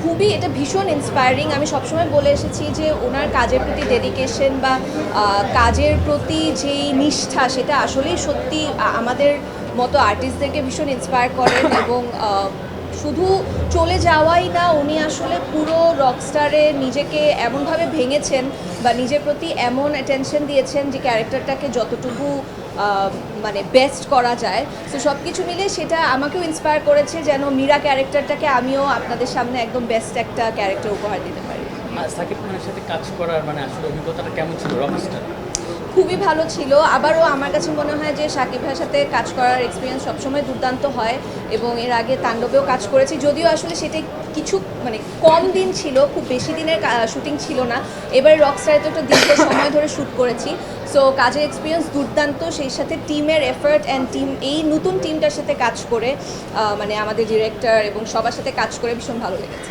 খুবই এটা ভীষণ ইন্সপায়ারিং। আমি সবসময় বলে এসেছি যে ওনার কাজের প্রতি ডেডিকেশন বা কাজের প্রতি যেই নিষ্ঠা সেটা আসলেই সত্যি আমাদের মতো আর্টিস্টদেরকে ভীষণ ইন্সপায়ার করেন এবং শুধু চলে যাওয়াই না, উনি আসলে পুরো রকস্টারে নিজেকে এমনভাবে ভেঙেছেন বা নিজের প্রতি এমন অ্যাটেনশন দিয়েছেন যে ক্যারেক্টারটাকে যতটুকু মানে বেস্ট করা যায়। তো সব কিছু মিলে সেটা আমাকেও ইন্সপায়ার করেছে যেন মীরা ক্যারেক্টারটাকে আমিও আপনাদের সামনে একদম বেস্ট একটা ক্যারেক্টার উপহার দিতে পারি। আর সাকিব খানের সাথে কাজ করার মানে আসলে অভিজ্ঞতাটা কেমন ছিল রকস্টার? খুবই ভালো ছিল। আবারও আমার কাছে মনে হয় যে শাকিব ভাইয়ের সাথে কাজ করার এক্সপিরিয়েন্স সবসময় দুর্দান্ত হয় এবং এর আগে তাণ্ডবেও কাজ করেছি, যদিও আসলে সেটা কিছু মানে কম দিন ছিল, খুব বেশি দিনের শুটিং ছিল না। এবারে রকস্টারে তো একটা দীর্ঘ সময় ধরে শ্যুট করেছি। সো কাজের এক্সপিরিয়েন্স দুর্দান্ত, সেই সাথে টিমের এফার্ট অ্যান্ড টিম, এই নতুন টিমটার সাথে কাজ করে মানে আমাদের ডিরেক্টর এবং সবার সাথে কাজ করে ভীষণ ভালো লেগেছে।